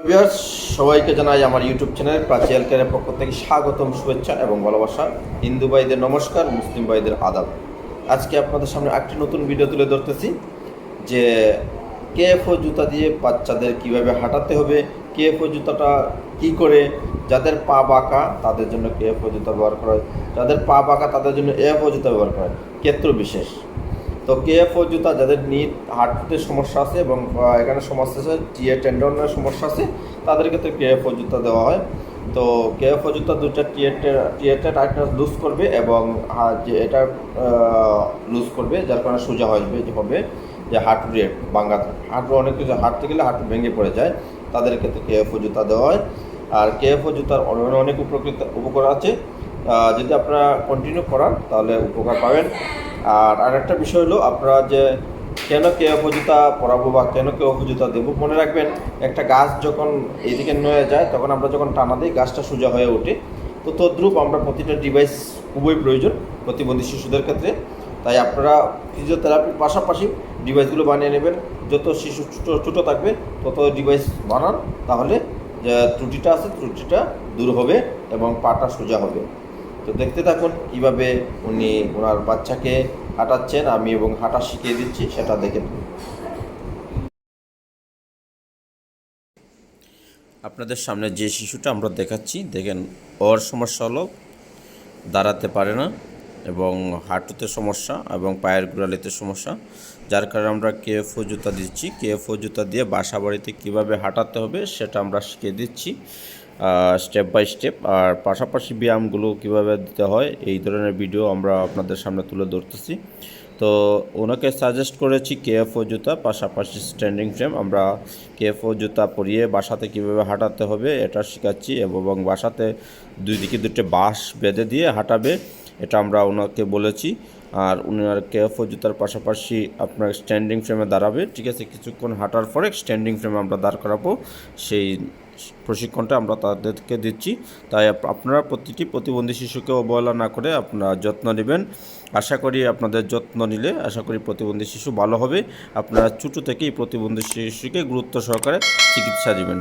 Viewers, সবাইকে জানাই আমার ইউটিউব চ্যানেল প্রাচীল কেয়ারের পক্ষ থেকে স্বাগতম, শুভেচ্ছা এবং ভালোবাসা। হিন্দু ভাইদের নমস্কার, মুসলিম ভাইদের আদাব। আজকে আপনাদের সামনে একটি নতুন ভিডিও তুলে ধরতেছি যে কেএফও জুতা দিয়ে বাচ্চাদের কিভাবে হাঁটাতে হবে, কেএফও জুতাটা কি করে, যাদের পা বাঁকা তাদের জন্য কেএফও জুতা ব্যবহার করা হয়, যাদের পা বাঁকা তাদের জন্য এএফও জুতা ব্যবহার করা হয়, ক্ষেত্র বিশেষ। তো কেএফও জুতা যাদের হাঁটুতে সমস্যা আছে এবং এখানে সমস্যা আছে, টিএ টেন্ডনের সমস্যা আছে, তাদের ক্ষেত্রে কেএফও জুতা দেওয়া হয়। তো কেএফও জুতা দুটা টিএটা টাইটনেস লুজ করবে এবং যে এটা লুজ করবে, যার কারণে সোজা হবে যে হাঁটু রেট ভাঙা থাকে। হাঁটু অনেক কিছু হাঁটতে গেলে হাঁটু ভেঙে পড়ে যায়, তাদের ক্ষেত্রে কেএফও জুতা দেওয়া হয়। আর কেএফও জুতার অনেক উপকার আছে, যদি আপনারা কন্টিনিউ করান তাহলে উপকার পাবেন। আর আরেকটা বিষয় হলো, আপনারা যে কেন কেএফও জুতা পরাবো বা কেন কেএফও জুতা দেবো, মনে রাখবেন একটা গাছ যখন এইদিকে নয়ে যায় তখন আমরা যখন টানা দিই গাছটা সোজা হয়ে ওঠে। তো তদ্রূপ আমরা প্রতিটা ডিভাইস খুবই প্রয়োজন প্রতিবন্ধী শিশুদের ক্ষেত্রে। তাই আপনারা ফিজিওথেরাপির পাশাপাশি ডিভাইসগুলো বানিয়ে নেবেন। যত শিশু ছোটো থাকবে তত ডিভাইস বানান, তাহলে যে ত্রুটিটা আছে ত্রুটিটা দূর হবে এবং পাটা সোজা হবে। তো দেখতে থাকুন কীভাবে উনি ওনার বাচ্চাকে হাঁটাচ্ছেন আমি এবং হাঁটা শিখিয়ে দিচ্ছি, সেটা দেখে। আপনাদের সামনে যে শিশুটা আমরা দেখাচ্ছি, দেখেন ওর সমস্যা হলো দাঁড়াতে পারে না এবং হাঁটুতে সমস্যা এবং পায়ের গোড়ালিতে সমস্যা, যার কারণে আমরা কেএফও জুতা দিচ্ছি। কেএফও জুতা দিয়ে বাসা বাড়িতে কীভাবে হাঁটাতে হবে সেটা আমরা শিখিয়ে দিচ্ছি স্টেপ বাই স্টেপ। আর পাশাপাশি ব্যায়ামগুলো কীভাবে দিতে হয় এই ধরনের ভিডিও আমরা আপনাদের সামনে তুলে ধরতেছি। তো ওনাকে সাজেস্ট করেছি কেএফও জুতা, পাশাপাশি স্ট্যান্ডিং ফ্রেম। আমরা কেএফও জুতা পরিয়ে বাসাতে কীভাবে হাঁটাতে হবে এটা শেখাচ্ছি এবং বাসাতে দুই দিকে দুটো বাঁশ বেঁধে দিয়ে হাঁটাবে, এটা আমরা ওনাকে বলেছি। আর উনার কেএফও জুতার পাশাপাশি আপনার স্ট্যান্ডিং ফ্রেমে দাঁড়াবে, ঠিক আছে। কিছুক্ষণ হাঁটার পরে স্ট্যান্ডিং ফ্রেমে আমরা দাঁড় করাবো, সেই প্রশিক্ষণটা আমরা তাদেরকে দিচ্ছি। তাই আপনারা প্রতিটি প্রতিবন্ধী শিশুকে অবহেলা না করে আপনারা যত্ন নেবেন। আশা করি আপনাদের যত্ন নিলে আশা করি প্রতিবন্ধী শিশু ভালো হবে। আপনারা ছোটো থেকেই প্রতিবন্ধী শিশুকে গুরুত্ব সহকারে চিকিৎসা দেবেন।